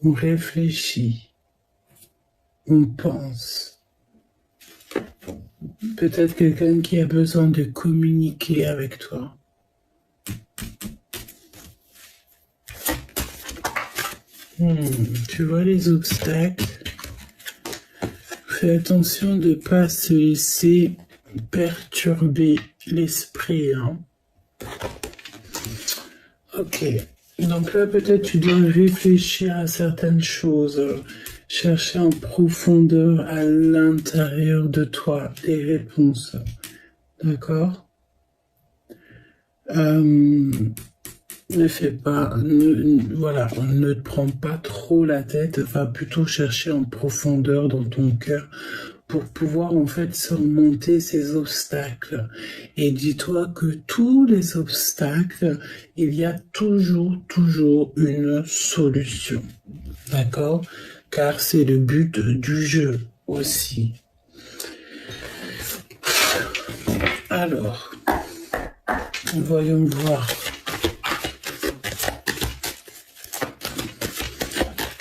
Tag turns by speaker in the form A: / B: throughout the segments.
A: on réfléchit, on pense. Peut-être quelqu'un qui a besoin de communiquer avec toi. Tu vois les obstacles? Fais attention de ne pas se laisser perturber l'esprit. Hein. Ok. Donc là, peut-être tu dois réfléchir à certaines choses. Chercher en profondeur à l'intérieur de toi des réponses. D'accord? Ne fais pas, voilà, ne te prends pas trop la tête, va plutôt chercher en profondeur dans ton cœur pour pouvoir en fait surmonter ces obstacles. Et dis-toi que tous les obstacles, il y a toujours une solution. D'accord? Car c'est le but du jeu aussi. Alors, voyons voir.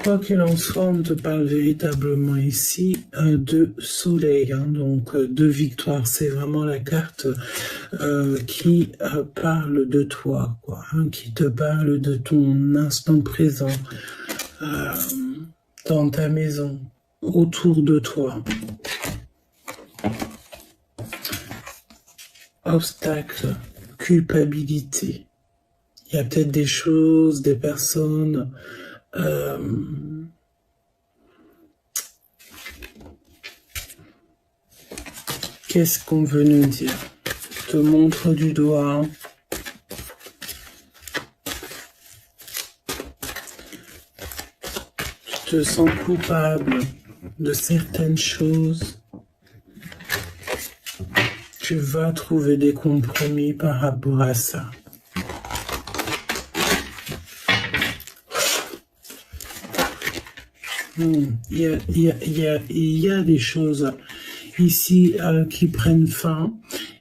A: Quoi qu'il en soit, on te parle véritablement ici de soleil, hein, donc de victoire. C'est vraiment la carte qui parle de toi, quoi, hein, qui te parle de ton instant présent dans ta maison, autour de toi. Obstacle, culpabilité. Il y a peut-être des choses, des personnes... Qu'est-ce qu'on veut nous dire? Je te montre du doigt. Tu te sens coupable de certaines choses. Tu vas trouver des compromis par rapport à ça. Il y a des choses ici qui prennent fin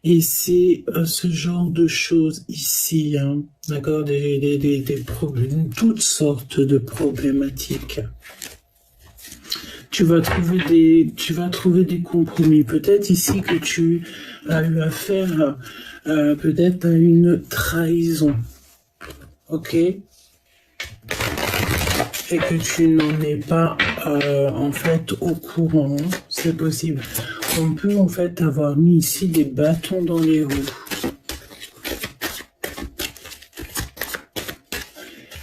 A: et c'est ce genre de choses ici, hein, d'accord, des problèmes, toutes sortes de problématiques. Tu vas trouver des compromis. Peut-être ici que tu as eu affaire peut-être à une trahison, ok? Et que tu n'en es pas en fait au courant, c'est possible. On peut en fait avoir mis ici des bâtons dans les roues.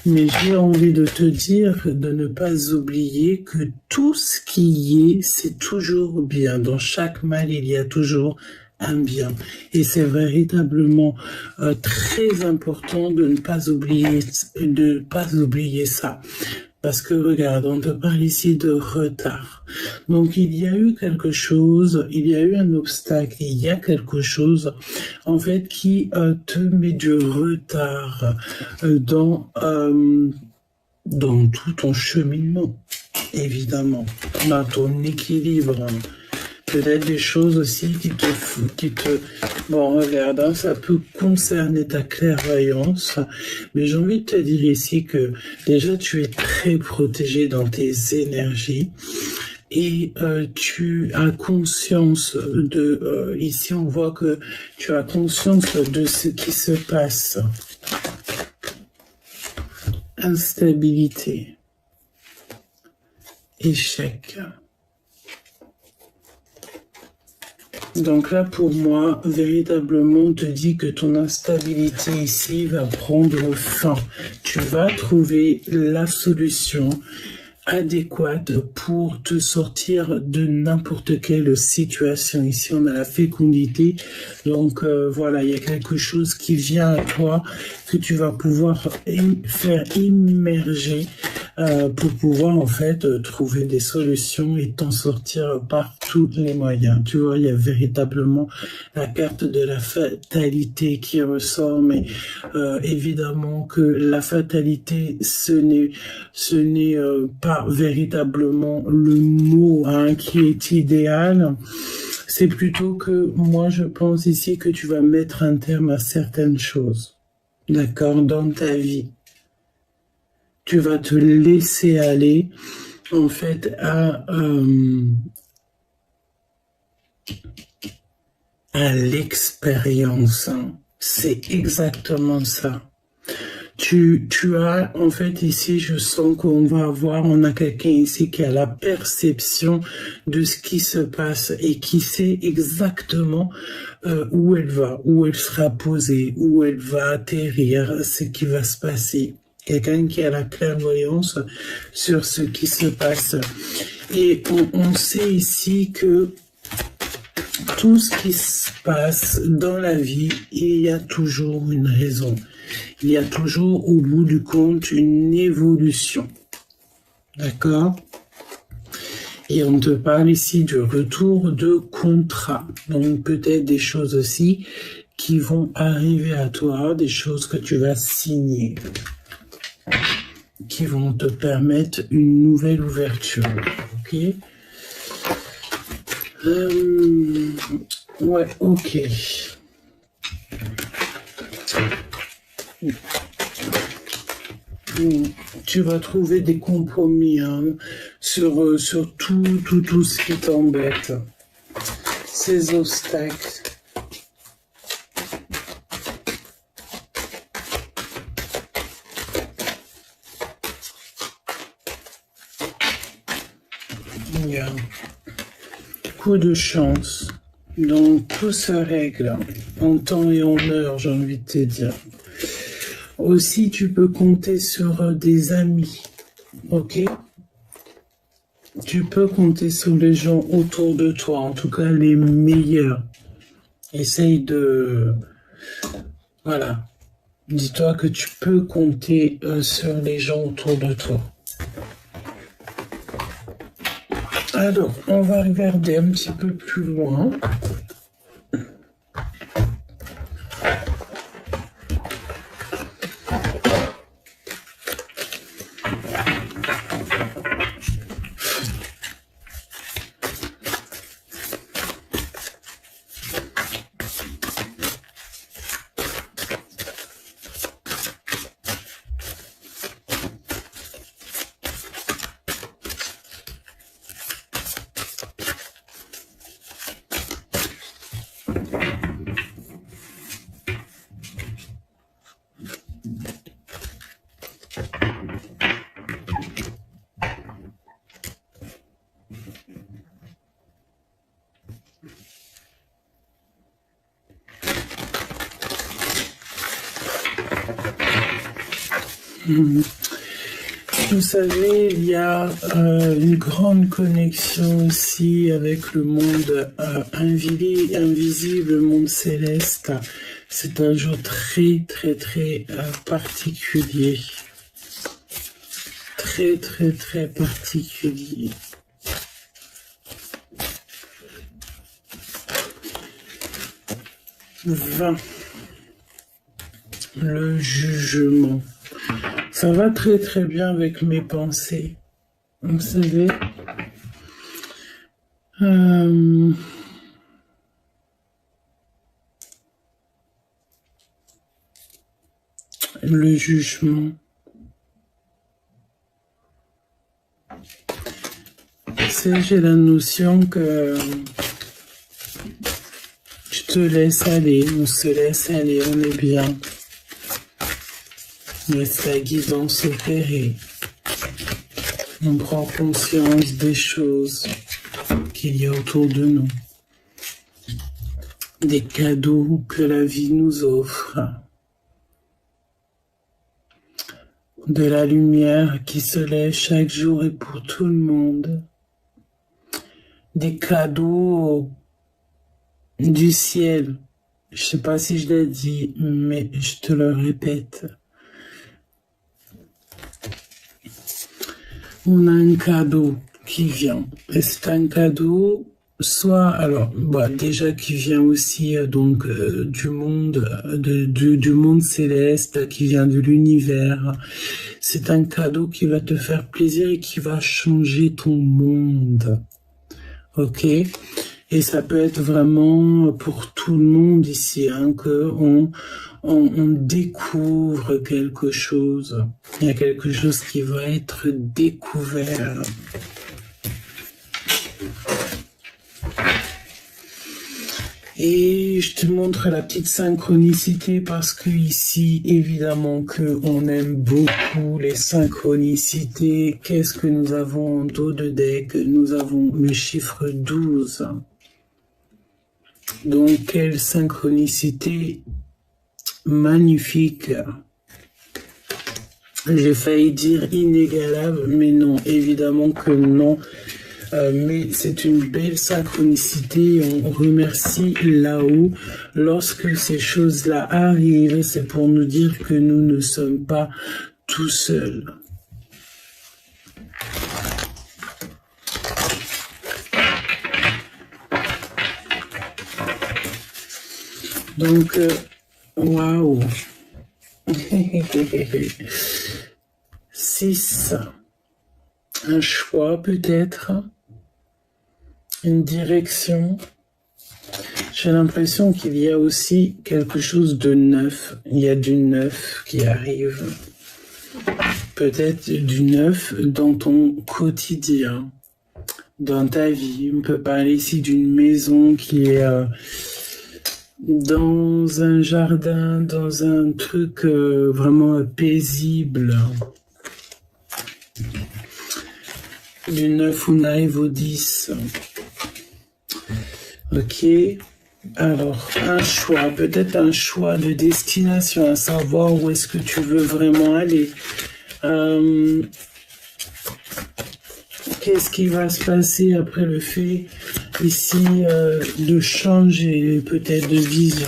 A: Mais j'ai envie de te dire de ne pas oublier que tout ce qui y est, c'est toujours bien. Dans chaque mal, il y a toujours un bien. Et c'est véritablement très important de ne pas oublier ça. Parce que regarde, on te parle ici de retard. Donc il y a eu quelque chose, il y a eu un obstacle, il y a quelque chose en fait qui te met du retard dans tout ton cheminement, évidemment, dans ton équilibre. Peut-être des choses aussi qui te... Bon, regarde, hein, ça peut concerner ta clairvoyance, mais j'ai envie de te dire ici que déjà tu es très protégé dans tes énergies et tu as conscience de... ici, on voit que tu as conscience de ce qui se passe. Instabilité. Échec. Donc là, pour moi, véritablement, on te dit que ton instabilité ici va prendre fin. Tu vas trouver la solution adéquate pour te sortir de n'importe quelle situation. Ici, on a la fécondité. Donc, voilà, il y a quelque chose qui vient à toi que tu vas pouvoir faire immerger pour pouvoir en fait trouver des solutions et t'en sortir par tous les moyens. Tu vois, il y a véritablement la carte de la fatalité qui ressort, mais évidemment que la fatalité, ce n'est pas véritablement le mot qui est idéal. C'est plutôt que moi je pense ici que tu vas mettre un terme à certaines choses, d'accord, dans ta vie. tu vas te laisser aller, en fait, à l'expérience. Hein. C'est exactement ça. Tu as, en fait, ici, je sens on a quelqu'un ici qui a la perception de ce qui se passe et qui sait exactement où elle va, où elle sera posée, où elle va atterrir, ce qui va se passer. Quelqu'un qui a la clairvoyance sur ce qui se passe. Et on sait ici que tout ce qui se passe dans la vie, il y a toujours une raison. Il y a toujours, au bout du compte, une évolution. D'accord? Et on te parle ici du retour de contrat. Donc peut-être des choses aussi qui vont arriver à toi, des choses que tu vas signer, qui vont te permettre une nouvelle ouverture. Ok? Ouais, ok. Tu vas trouver des compromis hein, sur tout ce qui t'embête. Ces obstacles. Yeah. Coup de chance. Donc tout se règle en temps et en heure, j'ai envie de te dire. Aussi, tu peux compter sur des amis, ok? Tu peux compter sur les gens autour de toi, en tout cas les meilleurs. Essaye de... Voilà. Dis-toi que tu peux compter sur les gens autour de toi. Alors, on va regarder un petit peu plus loin. Vous savez, il y a une grande connexion aussi avec le monde invisible, le monde céleste. C'est un jour très, très, très particulier. Très, très, très particulier. Le jugement. Ça va très très bien avec mes pensées. Vous savez, le jugement. Tu sais, j'ai la notion que tu te laisses aller, on se laisse aller, on est bien. Laisse la guidance opérer. On prend conscience des choses qu'il y a autour de nous. Des cadeaux que la vie nous offre. De la lumière qui se lève chaque jour et pour tout le monde. Des cadeaux du ciel. Je sais pas si je l'ai dit, mais je te le répète. On a un cadeau qui vient. Et c'est un cadeau, soit, alors, bah, déjà qui vient aussi donc du monde, du monde céleste, qui vient de l'univers. C'est un cadeau qui va te faire plaisir et qui va changer ton monde. Ok? Et ça peut être vraiment pour tout le monde ici, hein, que on découvre quelque chose. Il y a quelque chose qui va être découvert. Et je te montre la petite synchronicité parce que ici, évidemment que on aime beaucoup les synchronicités. Qu'est-ce que nous avons en dos de deck? Nous avons le chiffre 12. Donc, quelle synchronicité magnifique. J'ai failli dire inégalable, mais non, évidemment que non. Mais c'est une belle synchronicité. On remercie là-haut. Lorsque ces choses-là arrivent, c'est pour nous dire que nous ne sommes pas tout seuls. Donc, waouh. 6. Un choix peut-être. Une direction. J'ai l'impression qu'il y a aussi quelque chose de neuf. Il y a du neuf qui arrive. Peut-être du neuf dans ton quotidien, dans ta vie. On peut parler ici d'une maison qui est dans un jardin, dans un truc vraiment paisible. Du 9, on arrive au 10. Ok. Alors, un choix, peut-être un choix de destination, à savoir où est-ce que tu veux vraiment aller. Qu'est-ce qui va se passer après le fait ici de changer peut-être de vision.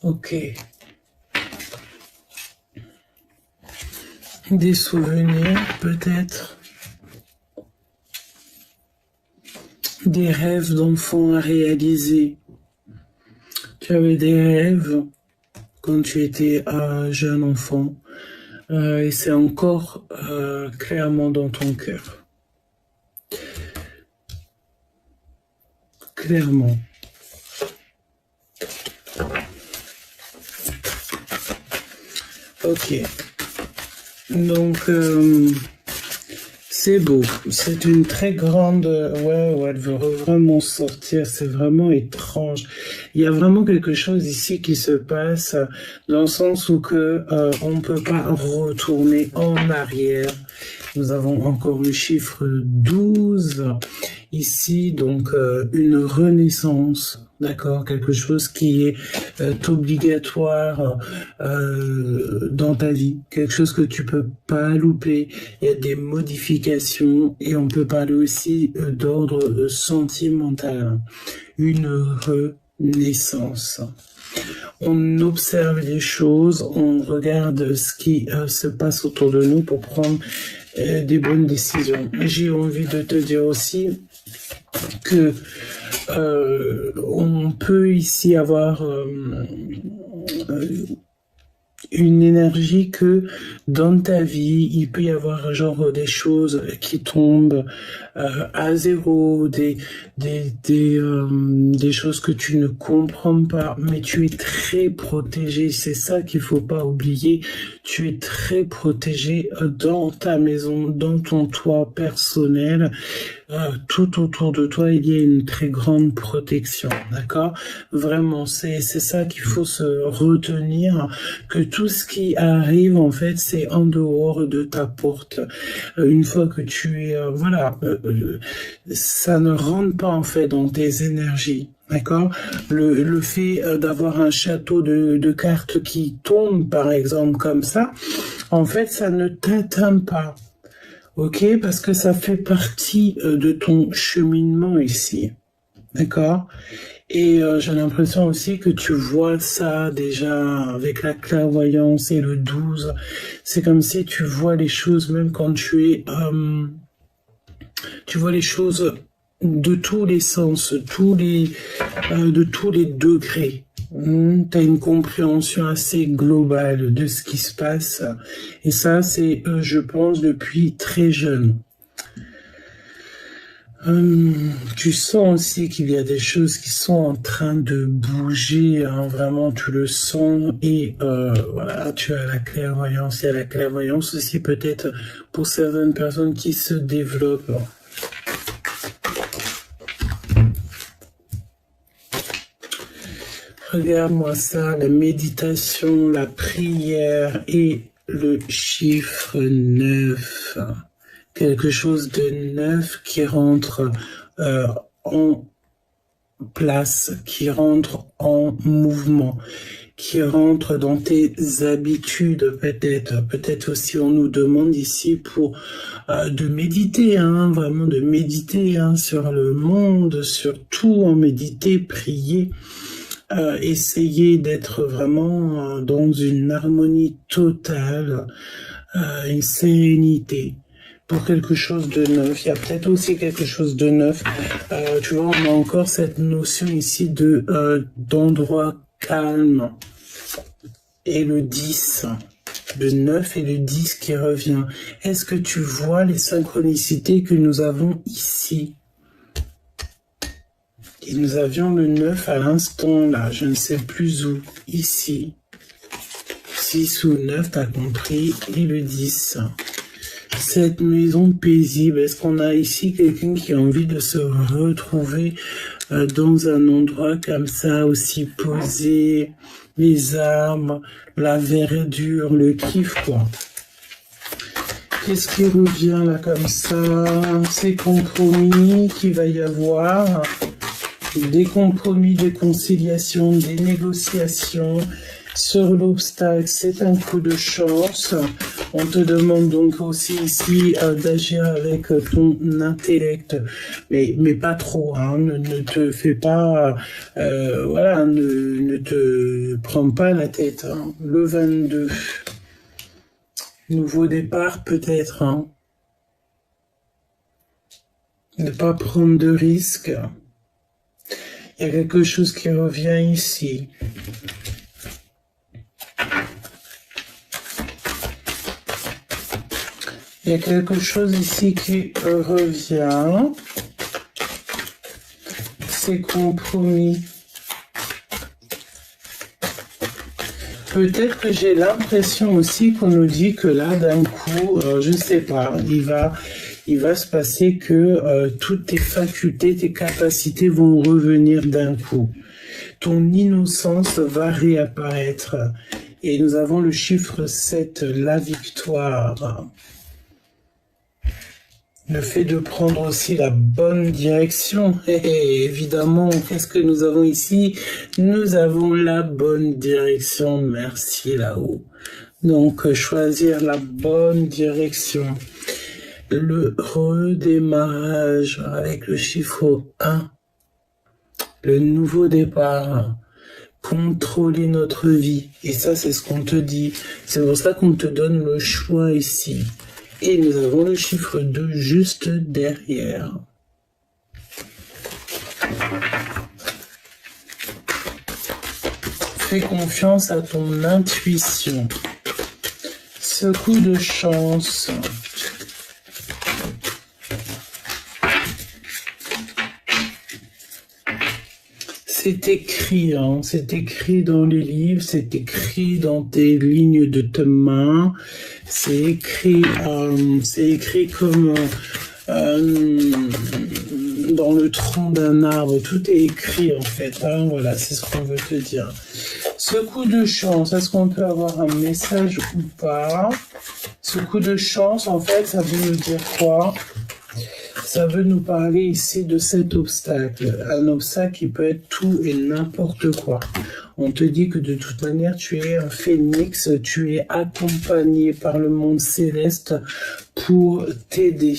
A: Ok. Des souvenirs peut-être. Des rêves d'enfant à réaliser. Tu avais des rêves quand tu étais jeune enfant et c'est encore clairement dans ton cœur. Clairement. Ok. Donc, c'est beau. C'est une très grande... Ouais, elle veut vraiment sortir. C'est vraiment étrange. Il y a vraiment quelque chose ici qui se passe dans le sens où on ne peut pas retourner en arrière. Nous avons encore le chiffre 12 ici, donc une renaissance, d'accord, quelque chose qui est obligatoire dans ta vie, quelque chose que tu peux pas louper. Il y a des modifications et on peut parler aussi d'ordre sentimental, une renaissance. On observe les choses, on regarde ce qui se passe autour de nous pour prendre des bonnes décisions. J'ai envie de te dire aussi que on peut ici avoir une énergie que dans ta vie, il peut y avoir genre des choses qui tombent à zéro, des choses que tu ne comprends pas, mais tu es très protégé. C'est ça qu'il faut pas oublier. Tu es très protégé dans ta maison, dans ton toit personnel. Tout autour de toi, il y a une très grande protection, d'accord? Vraiment, c'est ça qu'il faut se retenir, que tout ce qui arrive, en fait, c'est en dehors de ta porte. Une fois que tu es, ça ne rentre pas, en fait, dans tes énergies. D'accord? Le fait d'avoir un château de cartes qui tombe, par exemple, comme ça, en fait, ça ne t'atteint pas. Ok, parce que ça fait partie de ton cheminement ici, d'accord? Et j'ai l'impression aussi que tu vois ça déjà avec la clairvoyance et le 12. C'est comme si tu vois les choses même quand tu vois les choses de tous les sens, de tous les degrés. Tu as une compréhension assez globale de ce qui se passe. Et ça, c'est, je pense, depuis très jeune. Tu sens aussi qu'il y a des choses qui sont en train de bouger, hein, vraiment tu le sens et voilà, tu as la clairvoyance. Il y a la clairvoyance aussi peut-être pour certaines personnes qui se développent. Regarde-moi ça, la méditation, la prière et le chiffre 9. Quelque chose de neuf qui rentre en place, qui rentre en mouvement, qui rentre dans tes habitudes peut-être aussi on nous demande ici pour de méditer, hein, vraiment de méditer hein, sur le monde, sur tout, en méditer, prier, essayer d'être vraiment dans une harmonie totale, une sérénité. Pour quelque chose de neuf, il y a peut-être aussi quelque chose de neuf. Tu vois, on a encore cette notion ici de d'endroit calme. Et le 10, le 9 et le 10 qui revient. Est-ce que tu vois les synchronicités que nous avons ici? Et nous avions le 9 à l'instant, là, je ne sais plus où, ici. 6 ou 9, t'as compris, et le 10. Cette maison paisible, est-ce qu'on a ici quelqu'un qui a envie de se retrouver dans un endroit comme ça, aussi posé, les arbres, la verdure, le kiff, quoi. Qu'est-ce qui revient là comme ça? Ces compromis qu'il va y avoir, des compromis, des conciliations, des négociations. Sur l'obstacle, c'est un coup de chance. On te demande donc aussi ici d'agir avec ton intellect, mais pas trop. Hein, ne te fais pas, voilà, ne te prends pas la tête. Hein. Le 22, nouveau départ peut-être. Hein. Ne pas prendre de risques. Il y a quelque chose qui revient ici. Il y a quelque chose ici qui revient. C'est compromis. Peut-être que j'ai l'impression aussi qu'on nous dit que là, d'un coup, je ne sais pas, il va se passer que toutes tes facultés, tes capacités vont revenir d'un coup. Ton innocence va réapparaître. Et nous avons le chiffre 7, la victoire. Le fait de prendre aussi la bonne direction. Et évidemment, qu'est-ce que nous avons ici? Nous avons la bonne direction. Merci là-haut. Donc, choisir la bonne direction. Le redémarrage avec le chiffre 1. Le nouveau départ. Contrôler notre vie. Et ça, c'est ce qu'on te dit. C'est pour ça qu'on te donne le choix ici. Et nous avons le chiffre 2 juste derrière. Fais confiance à ton intuition. Ce coup de chance. C'est écrit, hein, c'est écrit dans les livres, c'est écrit dans tes lignes de tes mains, c'est écrit comme dans le tronc d'un arbre, tout est écrit en fait, hein, voilà, c'est ce qu'on veut te dire. Ce coup de chance, est-ce qu'on peut avoir un message ou pas? Ce coup de chance, en fait, ça veut nous dire quoi? Ça veut nous parler ici de cet obstacle. Un obstacle qui peut être tout et n'importe quoi. On te dit que de toute manière, tu es un phénix, tu es accompagné par le monde céleste pour t'aider.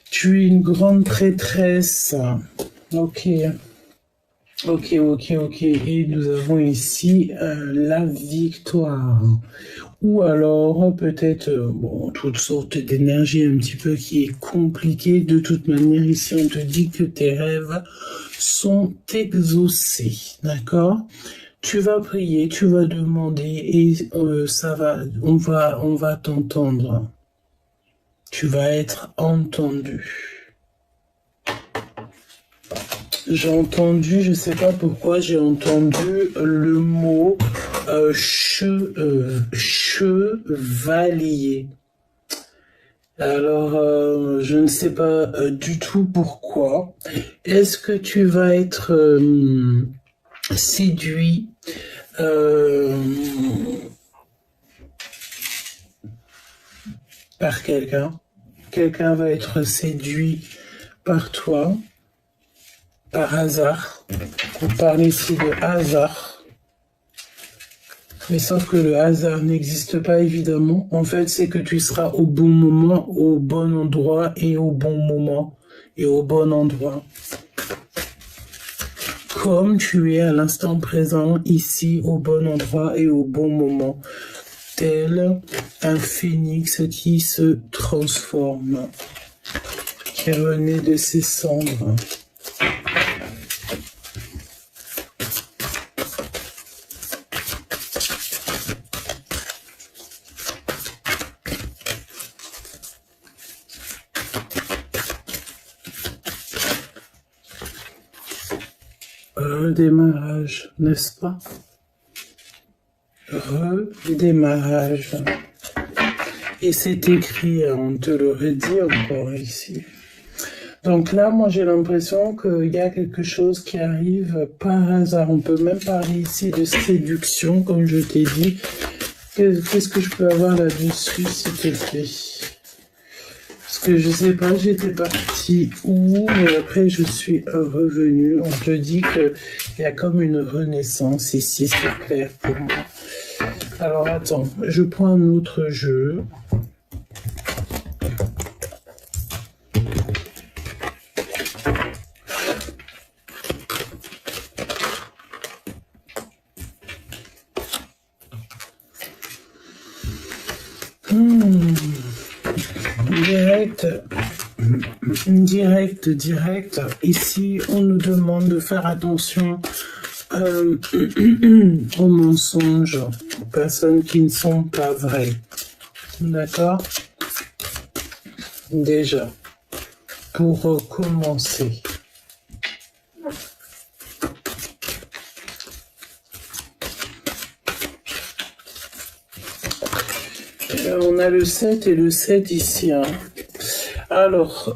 A: Tu es une grande prêtresse. Ok. Et nous avons ici la victoire. Ou alors peut-être toutes sortes d'énergie un petit peu qui est compliquée. De toute manière, ici on te dit que tes rêves sont exaucés. D'accord? Tu vas prier, tu vas demander et ça va, on va t'entendre. Tu vas être entendu. J'ai entendu, je sais pas pourquoi, j'ai entendu le mot chevalier. Alors, je ne sais pas du tout pourquoi. Est-ce que tu vas être séduit par quelqu'un? Quelqu'un va être séduit par toi, par hasard. On parle ici de hasard. Mais sauf que le hasard n'existe pas, évidemment. En fait, c'est que tu seras au bon moment, au bon endroit et au bon moment et au bon endroit. Comme tu es à l'instant présent, ici, au bon endroit et au bon moment. Tel un phénix qui se transforme, qui renaît de ses cendres. Redémarrage, n'est-ce pas? Redémarrage. Et c'est écrit, on te le redit encore ici. Donc là, moi j'ai l'impression qu'il y a quelque chose qui arrive par hasard. On peut même parler ici de séduction, comme je t'ai dit. Qu'est-ce que je peux avoir là-dessus, s'il te plaît? Parce que je sais pas, j'étais partie où, mais après je suis revenue. On te dit qu'il y a comme une renaissance ici, c'est clair pour moi. Alors attends, je prends un autre jeu. Direct. Ici, on nous demande de faire attention aux mensonges, aux personnes qui ne sont pas vraies. D'accord? Déjà, pour commencer. On a le 7 et le 7 ici. Hein. Alors,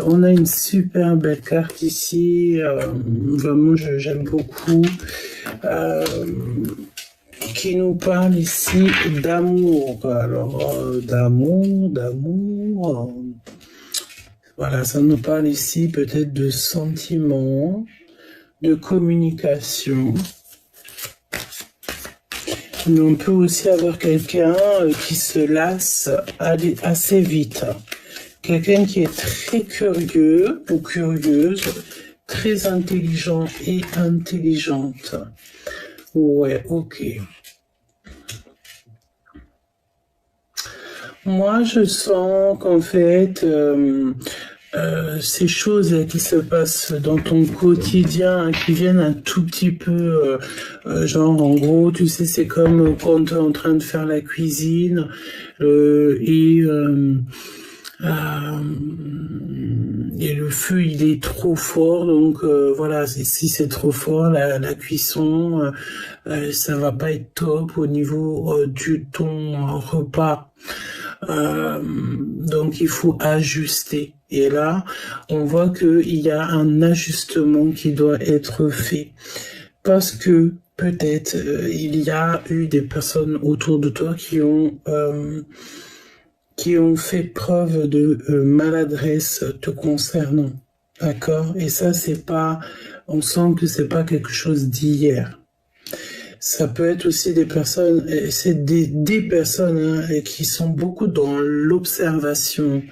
A: on a une super belle carte ici. Vraiment, j'aime beaucoup. Qui nous parle ici d'amour. Alors, d'amour. Voilà, ça nous parle ici peut-être de sentiments, de communication. Mais on peut aussi avoir quelqu'un qui se lasse assez vite. Quelqu'un qui est très curieux ou curieuse, très intelligent et intelligente. Ouais, ok. Moi, je sens qu'en fait, ces choses qui se passent dans ton quotidien, qui viennent un tout petit peu, genre en gros, tu sais, c'est comme quand tu es en train de faire la cuisine et le feu il est trop fort, donc voilà, si c'est trop fort, la cuisson, ça va pas être top au niveau ton repas. Donc il faut ajuster. Et là, on voit qu'il y a un ajustement qui doit être fait. Parce que peut-être il y a eu des personnes autour de toi qui ont fait preuve de maladresse te concernant. D'accord? Et ça, c'est pas, on sent que c'est pas quelque chose d'hier. Ça peut être aussi des personnes, c'est des personnes hein, qui sont beaucoup dans l'observation,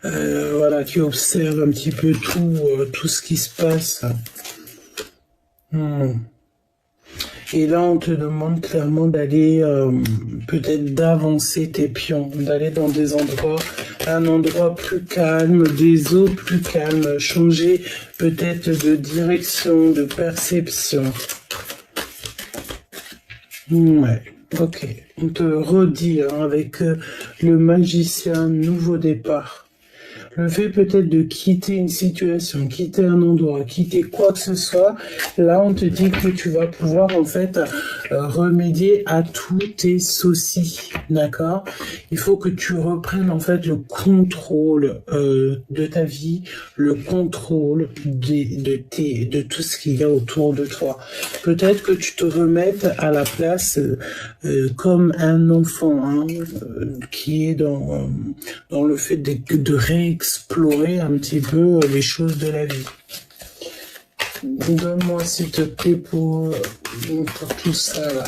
A: voilà, qui observent un petit peu tout ce qui se passe. Et là, on te demande clairement d'aller, peut-être d'avancer tes pions, d'aller dans des endroits, un endroit plus calme, des eaux plus calmes, changer peut-être de direction, de perception. Ouais, ok. On te redit hein, avec le magicien nouveau départ. Le fait peut-être de quitter une situation, quitter un endroit, quitter quoi que ce soit, là on te dit que tu vas pouvoir en fait remédier à tous tes soucis, d'accord? Il faut que tu reprennes en fait le contrôle de ta vie, le contrôle de tout ce qu'il y a autour de toi. Peut-être que tu te remettes à la place comme un enfant hein, qui est dans le fait de réexplorer un petit peu les choses de la vie. Donne-moi s'il te plaît pour tout ça là.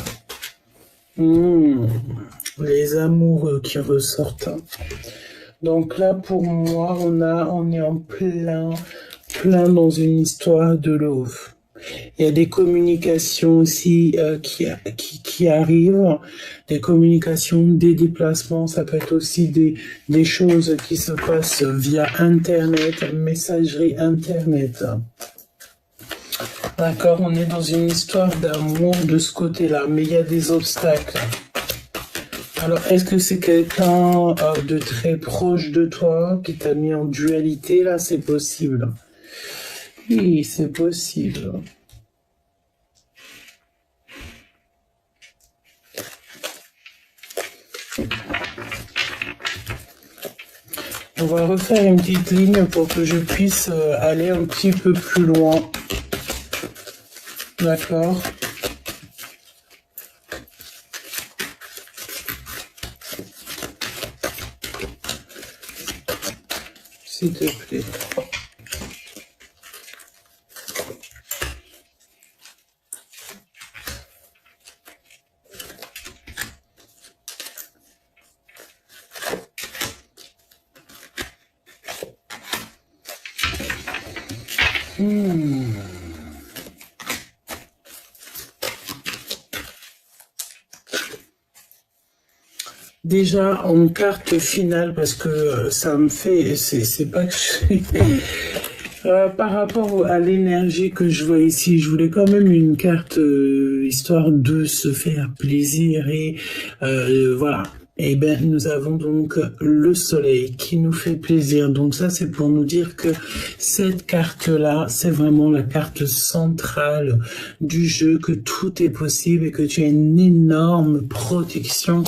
A: Les amoureux qui ressortent. Donc là pour moi on est en plein dans une histoire de love. Il y a des communications aussi qui arrivent, des communications, des déplacements, ça peut être aussi des choses qui se passent via Internet, messagerie Internet. D'accord, on est dans une histoire d'amour de ce côté-là, mais il y a des obstacles. Alors, est-ce que c'est quelqu'un de très proche de toi qui t'a mis en dualité? Là, c'est possible. Oui, c'est possible. On va refaire une petite ligne pour que je puisse aller un petit peu plus loin. D'accord. S'il te plaît. Déjà en carte finale parce que ça me fait, c'est pas que par rapport à l'énergie que je vois ici, je voulais quand même une carte histoire de se faire plaisir et voilà. Eh bien, nous avons donc le soleil qui nous fait plaisir. Donc ça, c'est pour nous dire que cette carte-là, c'est vraiment la carte centrale du jeu, que tout est possible et que tu as une énorme protection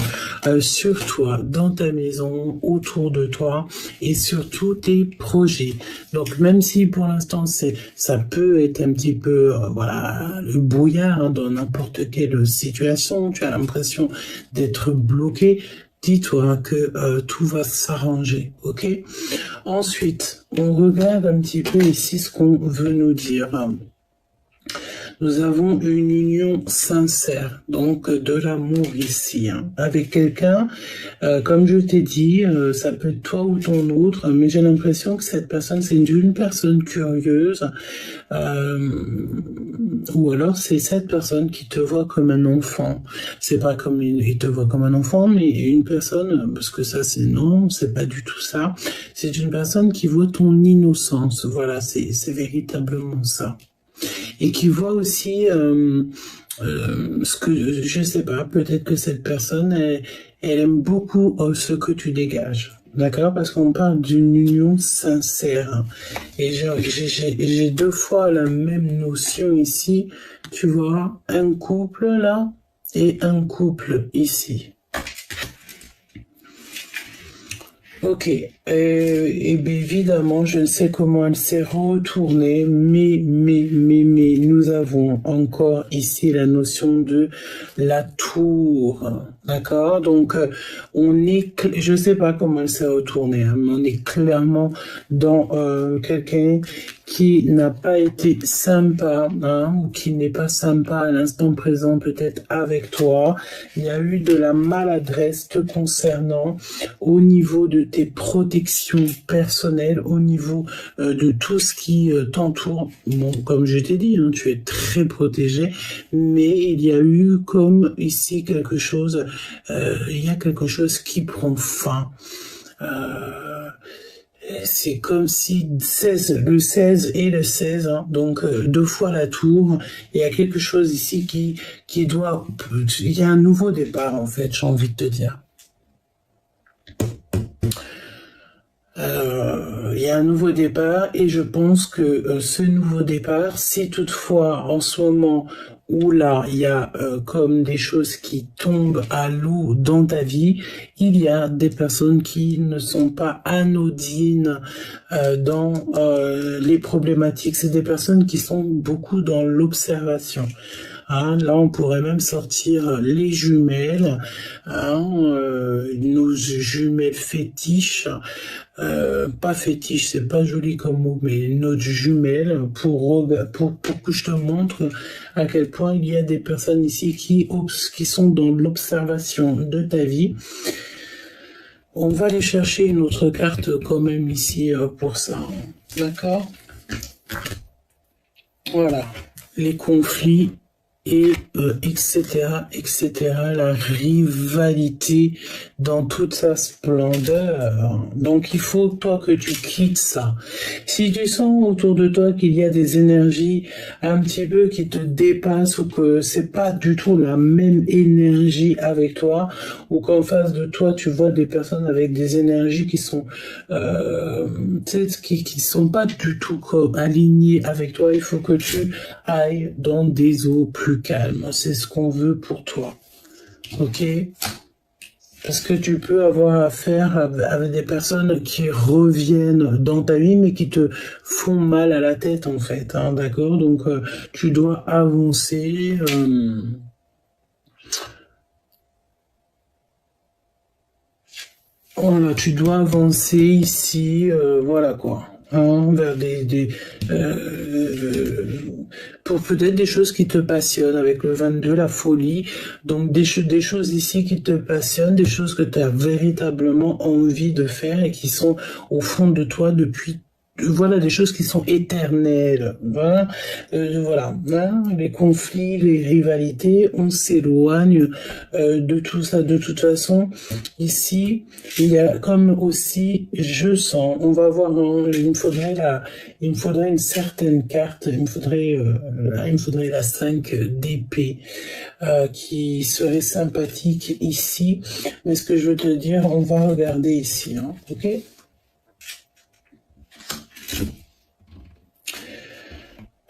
A: sur toi, dans ta maison, autour de toi et sur tous tes projets. Donc même si pour l'instant, ça peut être un petit peu, voilà, le brouillard hein, dans n'importe quelle situation, tu as l'impression d'être bloqué, dis-toi que tout va s'arranger, ok? Ensuite, on regarde un petit peu ici ce qu'on veut nous dire. Nous avons une union sincère, donc de l'amour ici, hein, avec quelqu'un, comme je t'ai dit, ça peut être toi ou ton autre, mais j'ai l'impression que cette personne, c'est une personne curieuse, ou alors c'est cette personne qui te voit comme un enfant. C'est pas comme il te voit comme un enfant, mais une personne, parce que ça c'est non, c'est pas du tout ça, c'est une personne qui voit ton innocence, voilà, c'est véritablement ça. Et qui voit aussi ce que je sais pas, peut-être que cette personne elle aime beaucoup ce que tu dégages, d'accord, parce qu'on parle d'une union sincère et j'ai deux fois la même notion ici, tu vois, un couple là et un couple ici. Ok, et bien évidemment, je ne sais comment elle s'est retournée, mais, nous avons encore ici la notion de la tour, d'accord? Donc, on est, je sais pas comment elle s'est retournée, hein, mais on est clairement dans quelqu'un qui n'a pas été sympa, hein, ou qui n'est pas sympa à l'instant présent peut-être avec toi. Il y a eu de la maladresse te concernant au niveau de tes protections personnelles, au niveau de tout ce qui t'entoure. Bon, comme je t'ai dit, hein, tu es très protégé, mais il y a eu comme ici quelque chose, il y a quelque chose qui prend fin. C'est comme si le 16 et le 16, hein, donc deux fois la tour, il y a quelque chose ici qui doit... Il y a un nouveau départ, en fait, j'ai envie de te dire. Il y a un nouveau départ et je pense que ce nouveau départ, si toutefois en ce moment où là il y a comme des choses qui tombent à l'eau dans ta vie, il y a des personnes qui ne sont pas anodines dans les problématiques. C'est des personnes qui sont beaucoup dans l'observation. Hein, là, on pourrait même sortir les jumelles, hein, nos jumelles fétiches, pas fétiche, c'est pas joli comme mot, mais notre jumelle pour que je te montre à quel point il y a des personnes ici qui sont dans l'observation de ta vie. On va aller chercher une autre carte quand même ici pour ça, d'accord? Voilà, les conflits et etc., la rivalité dans toute sa splendeur. Donc il faut toi que tu quittes ça. Si tu sens autour de toi qu'il y a des énergies un petit peu qui te dépassent ou que c'est pas du tout la même énergie avec toi, ou qu'en face de toi tu vois des personnes avec des énergies qui sont qui sont pas du tout alignées avec toi, il faut que tu ailles dans des eaux plus calme, c'est ce qu'on veut pour toi, ok? Parce que tu peux avoir affaire avec des personnes qui reviennent dans ta vie, mais qui te font mal à la tête, en fait, hein, d'accord? Donc, tu dois avancer. Voilà, tu dois avancer ici, voilà quoi. Hein, vers pour peut-être des choses qui te passionnent avec le 22, la folie. Donc des choses ici qui te passionnent, des choses que tu as véritablement envie de faire et qui sont au fond de toi depuis. Voilà, des choses qui sont éternelles. Voilà, voilà. Hein, les conflits, les rivalités, on s'éloigne de tout ça. De toute façon, ici, il y a comme aussi, je sens, on va voir, il me faudrait une certaine carte, il me faudrait la 5 d'épée qui serait sympathique ici. Mais ce que je veux te dire, on va regarder ici, hein, ok?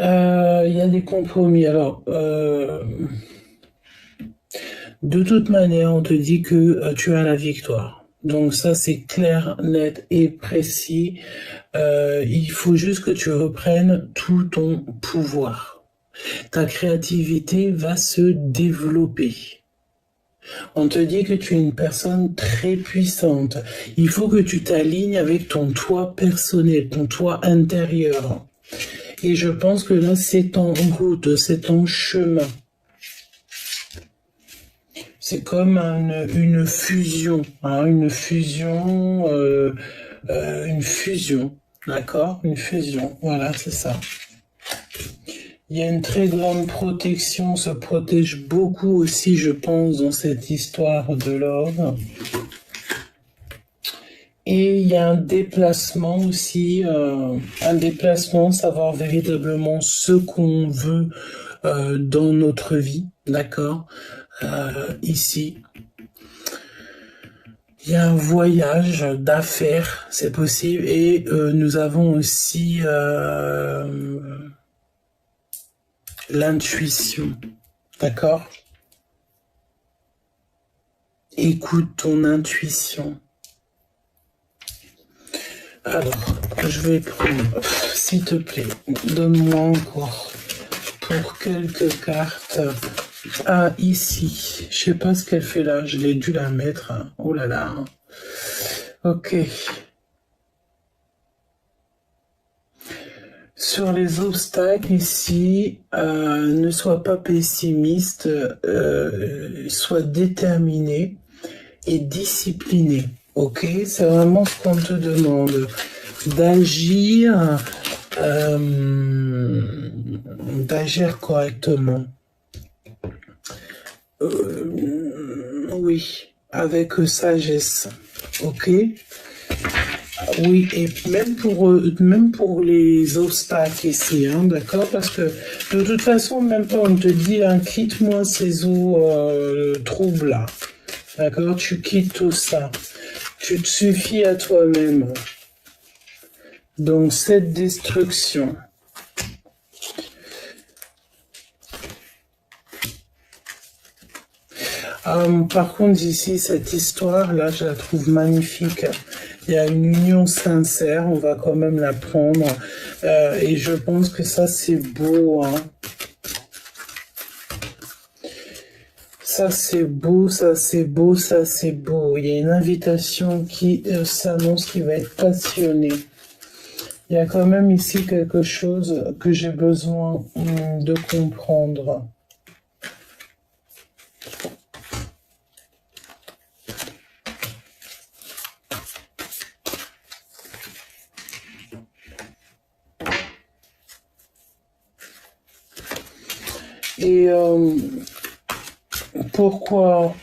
A: Il y a des compromis. Alors, de toute manière, on te dit que tu as la victoire. Donc ça, c'est clair, net et précis. Il faut juste que tu reprennes tout ton pouvoir. Ta créativité va se développer. On te dit que tu es une personne très puissante. Il faut que tu t'alignes avec ton toi personnel, ton toi intérieur. Et je pense que là, c'est en route, c'est en chemin. C'est comme une fusion, hein, une fusion, d'accord? Une fusion, voilà, c'est ça. Il y a une très grande protection, on se protège beaucoup aussi, je pense, dans cette histoire de l'ordre. Et il y a un déplacement aussi, savoir véritablement ce qu'on veut dans notre vie, d'accord? Ici, il y a un voyage d'affaires, c'est possible, et nous avons aussi l'intuition, d'accord? Écoute ton intuition. Alors, je vais prendre, s'il te plaît, donne-moi encore pour quelques cartes. Ah, ici, je sais pas ce qu'elle fait là, je l'ai dû la mettre. Hein. Oh là là. Ok. Sur les obstacles ici, ne sois pas pessimiste, sois déterminé et discipliné. Ok, c'est vraiment ce qu'on te demande, d'agir correctement. Oui, avec sagesse. Ok. Oui, et même pour les obstacles ici, hein, d'accord, parce que de toute façon, même pas on te dit, hein, quitte-moi ces eaux troubles là, d'accord, tu quittes tout ça, tu te suffis à toi-même, Donc, cette destruction. Par contre, ici, cette histoire-là, je la trouve magnifique. Il y a une union sincère, on va quand même la prendre. Et je pense que ça, c'est beau. Hein. Ça, c'est beau, ça, c'est beau, ça, c'est beau. Il y a une invitation qui s'annonce, qui va être passionnée. Il y a quand même ici quelque chose que j'ai besoin de comprendre. Et pourquoi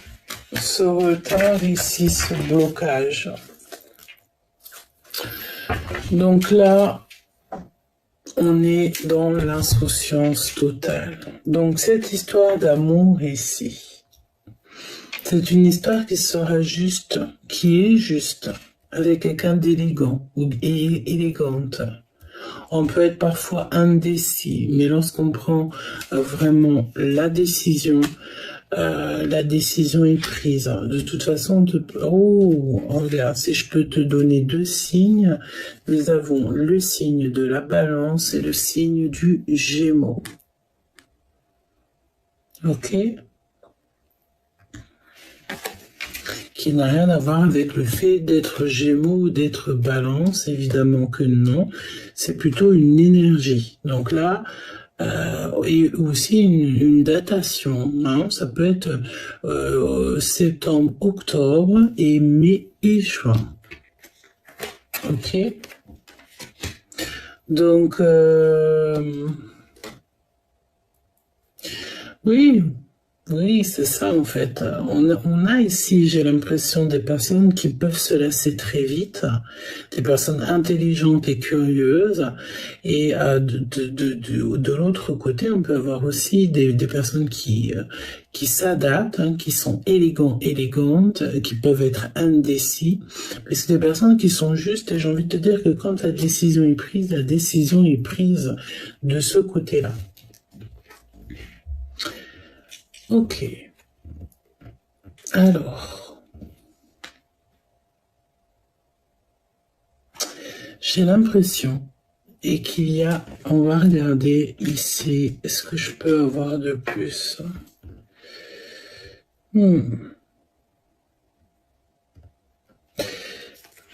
A: ce retard ici, ce blocage? Donc là, on est dans l'insouciance totale. Donc cette histoire d'amour ici, c'est une histoire qui sera juste, qui est juste, avec quelqu'un d'élégant ou élégante. On peut être parfois indécis, mais lorsqu'on prend vraiment la décision est prise. De toute façon, regarde, si je peux te donner 2 signes, nous avons le signe de la Balance et le signe du Gémeaux. Ok? Qui n'a rien à voir avec le fait d'être Gémeaux ou d'être Balance, évidemment que non. C'est plutôt une énergie. Donc là, et aussi une datation. Hein. Ça peut être septembre, octobre et mai et juin. Ok. Donc, oui, c'est ça en fait. On a ici, j'ai l'impression, des personnes qui peuvent se lasser très vite, des personnes intelligentes et curieuses. Et de l'autre côté, on peut avoir aussi des personnes qui s'adaptent, hein, qui sont élégantes, qui peuvent être indécis. Mais c'est des personnes qui sont justes. Et j'ai envie de te dire que quand la décision est prise de ce côté-là. Ok. Alors, j'ai l'impression et qu'il y a, on va regarder ici, est-ce que je peux avoir de plus?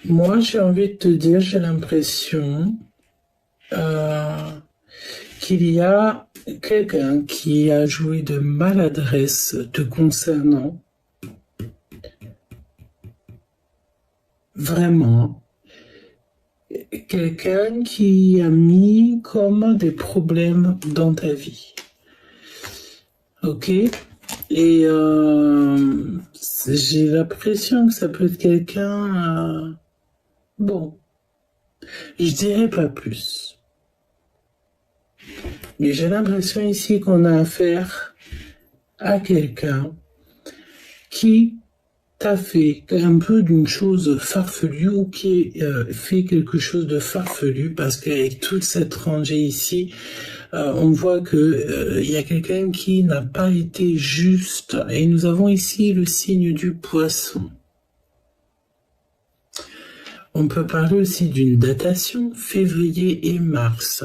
A: Moi, j'ai envie de te dire, j'ai l'impression qu'il y a quelqu'un qui a joué de maladresse te concernant. Vraiment. Quelqu'un qui a mis comme des problèmes dans ta vie. Ok? Et j'ai l'impression que ça peut être quelqu'un... bon. Je dirais pas plus. Mais j'ai l'impression ici qu'on a affaire à quelqu'un qui t'a fait un peu d'une chose farfelue ou qui fait quelque chose de farfelu parce qu'avec toute cette rangée ici, on voit que il y a quelqu'un qui n'a pas été juste. Et nous avons ici le signe du Poisson. On peut parler aussi d'une datation, février et mars.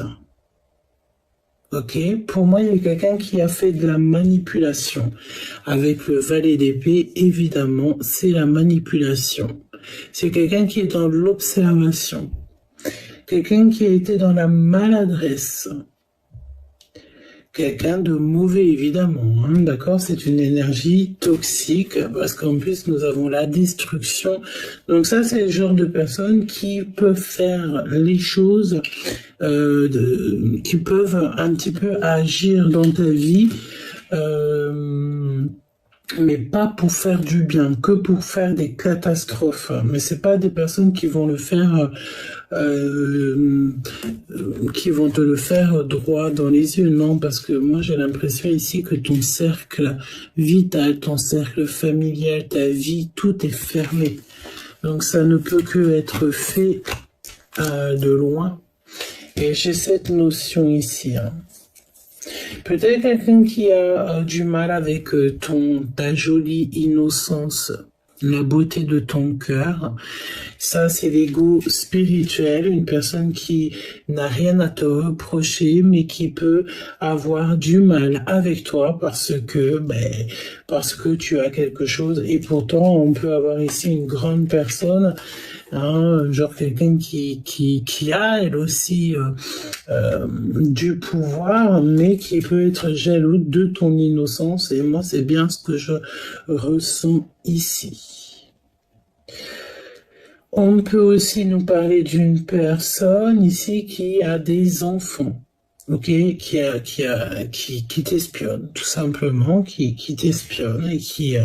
A: Ok, pour moi, il y a quelqu'un qui a fait de la manipulation. Avec le valet d'épée, évidemment, c'est la manipulation. C'est quelqu'un qui est dans l'observation. Quelqu'un qui a été dans la maladresse. Quelqu'un de mauvais, évidemment. Hein, d'accord, c'est une énergie toxique parce qu'en plus, nous avons la destruction. Donc ça, c'est le genre de personnes qui peuvent faire les choses, qui peuvent un petit peu agir dans ta vie, mais pas pour faire du bien, que pour faire des catastrophes. Mais c'est pas des personnes qui vont le faire, qui vont te le faire droit dans les yeux, non, parce que moi j'ai l'impression ici que ton cercle vital, ton cercle familial, ta vie, tout est fermé. Donc ça ne peut que être fait de loin. Et j'ai cette notion ici. Hein. Peut-être quelqu'un qui a du mal avec ta jolie innocence, la beauté de ton cœur. Ça, c'est l'ego spirituel, une personne qui n'a rien à te reprocher, mais qui peut avoir du mal avec toi parce que tu as quelque chose. Et pourtant, on peut avoir ici une grande personne, hein, genre quelqu'un qui a, elle aussi, du pouvoir, mais qui peut être jaloux de ton innocence. Et moi, c'est bien ce que je ressens ici. On peut aussi nous parler d'une personne ici qui a des enfants, ok, qui t'espionne, tout simplement, qui t'espionne et qui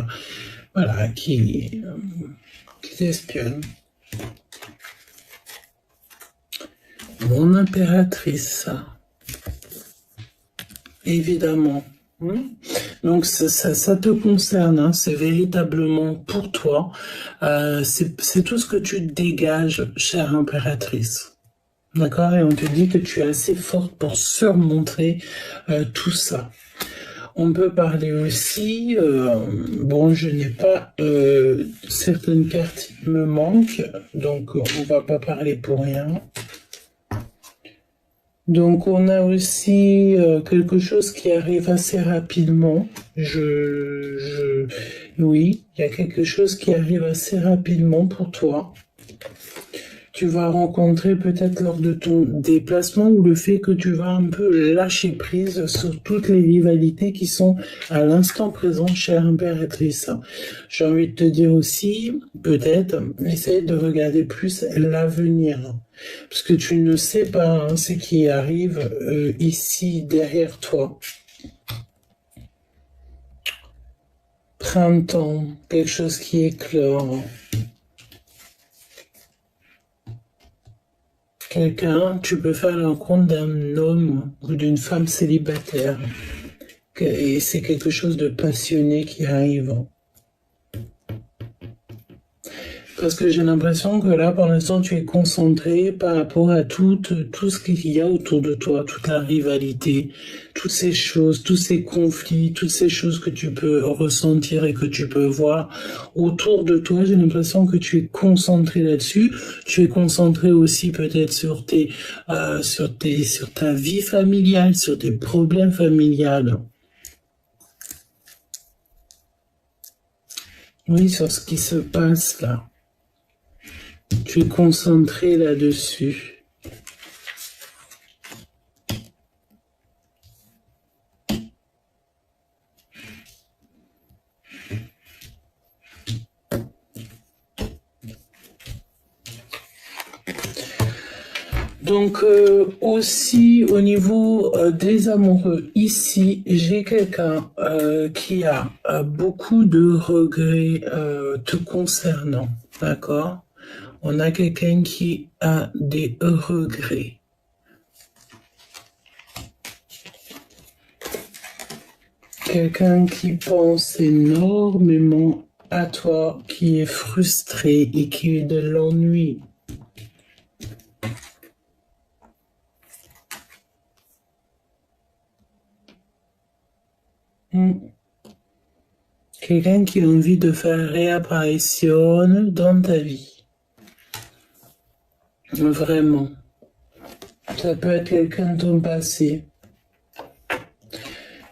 A: t'espionne. Mon impératrice, évidemment. Donc ça te concerne, hein, c'est véritablement pour toi, c'est tout ce que tu dégages, chère impératrice. D'accord? Et on te dit que tu es assez forte pour surmonter tout ça. On peut parler aussi, bon, je n'ai pas certaines cartes qui me manquent, donc on va pas parler pour rien. Donc on a aussi quelque chose qui arrive assez rapidement. Oui, il y a quelque chose qui arrive assez rapidement pour toi. Tu vas rencontrer peut-être lors de ton déplacement ou le fait que tu vas un peu lâcher prise sur toutes les rivalités qui sont à l'instant présent, chère impératrice. J'ai envie de te dire aussi, peut-être, essaye de regarder plus l'avenir. Parce que tu ne sais pas ce qui arrive ici derrière toi. Printemps, quelque chose qui éclore. Quelqu'un, tu peux faire la rencontre d'un homme ou d'une femme célibataire. Et c'est quelque chose de passionné qui arrive. Parce que j'ai l'impression que là, pour l'instant, tu es concentré par rapport à tout ce qu'il y a autour de toi, toute la rivalité, toutes ces choses, tous ces conflits, toutes ces choses que tu peux ressentir et que tu peux voir autour de toi. J'ai l'impression que tu es concentré là-dessus. Tu es concentré aussi peut-être sur ta vie familiale, sur tes problèmes familiales. Oui, sur ce qui se passe là. Tu es concentré là-dessus. Donc aussi au niveau des amoureux, ici j'ai quelqu'un qui a beaucoup de regrets te concernant, d'accord? On a quelqu'un qui a des regrets. Quelqu'un qui pense énormément à toi, qui est frustré et qui a de l'ennui. Quelqu'un qui a envie de faire réapparition dans ta vie. Vraiment. Ça peut être quelqu'un de ton passé.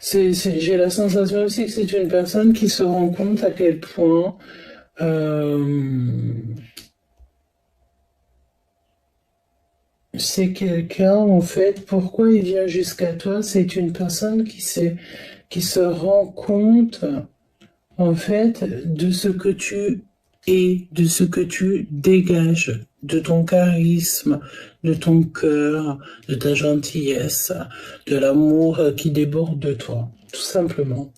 A: J'ai la sensation aussi que c'est une personne qui se rend compte à quel point c'est quelqu'un, en fait, pourquoi il vient jusqu'à toi, c'est une personne qui se rend compte, en fait, de ce que tu es, de ce que tu dégages, de ton charisme, de ton cœur, de ta gentillesse, de l'amour qui déborde de toi, tout simplement.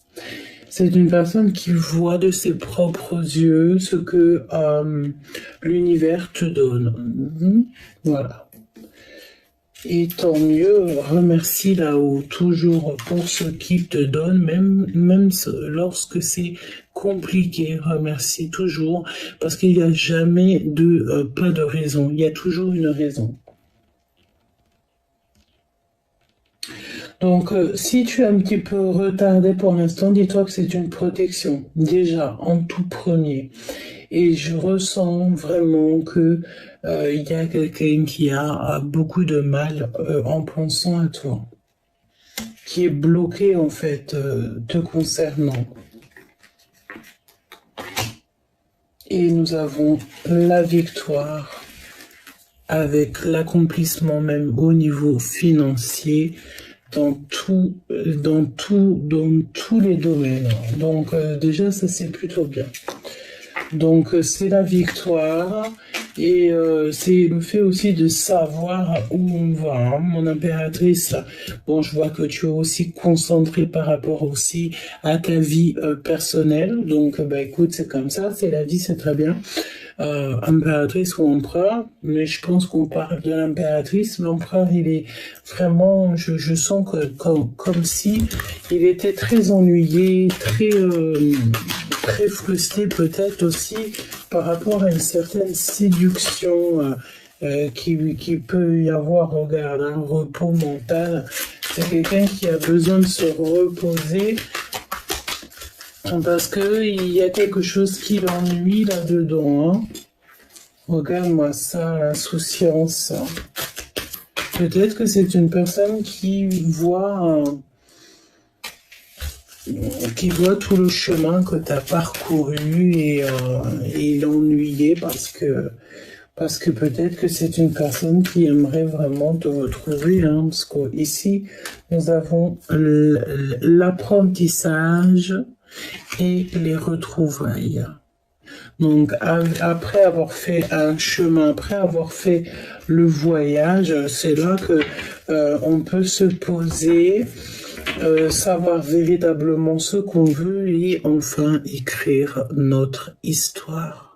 A: C'est une personne qui voit de ses propres yeux ce que l'univers te donne. Voilà. Et tant mieux, remercie là-haut, toujours pour ce qu'il te donne, même lorsque c'est compliqué, remercie toujours, parce qu'il n'y a jamais pas de raison, il y a toujours une raison. Donc, si tu es un petit peu retardé pour l'instant, dis-toi que c'est une protection, déjà, en tout premier. Et je ressens vraiment que il y a quelqu'un qui a beaucoup de mal en pensant à toi, qui est bloqué en fait te concernant. Et nous avons la victoire avec l'accomplissement même au niveau financier dans tous les domaines. Donc déjà ça c'est plutôt bien. Donc c'est la victoire et c'est le fait aussi de savoir où on va, hein, mon impératrice. Bon, je vois que tu es aussi concentrée par rapport aussi à ta vie personnelle. Donc bah écoute, c'est comme ça, c'est la vie, c'est très bien. Impératrice ou empereur, mais je pense qu'on parle de l'impératrice. L'empereur, il est vraiment, je sens que comme si il était très ennuyé, très frustré peut-être aussi par rapport à une certaine séduction qui peut y avoir. Regarde, un repos mental. C'est quelqu'un qui a besoin de se reposer parce que il y a quelque chose qui l'ennuie là-dedans. Hein. Regarde-moi ça, l'insouciance. Peut-être que c'est une personne qui voit tout le chemin que tu as parcouru et l'ennuyer parce que peut-être que c'est une personne qui aimerait vraiment te retrouver, hein, parce qu'ici, nous avons l'apprentissage et les retrouvailles. Donc, après avoir fait un chemin, après avoir fait le voyage, c'est là que on peut se poser, savoir véritablement ce qu'on veut et enfin écrire notre histoire.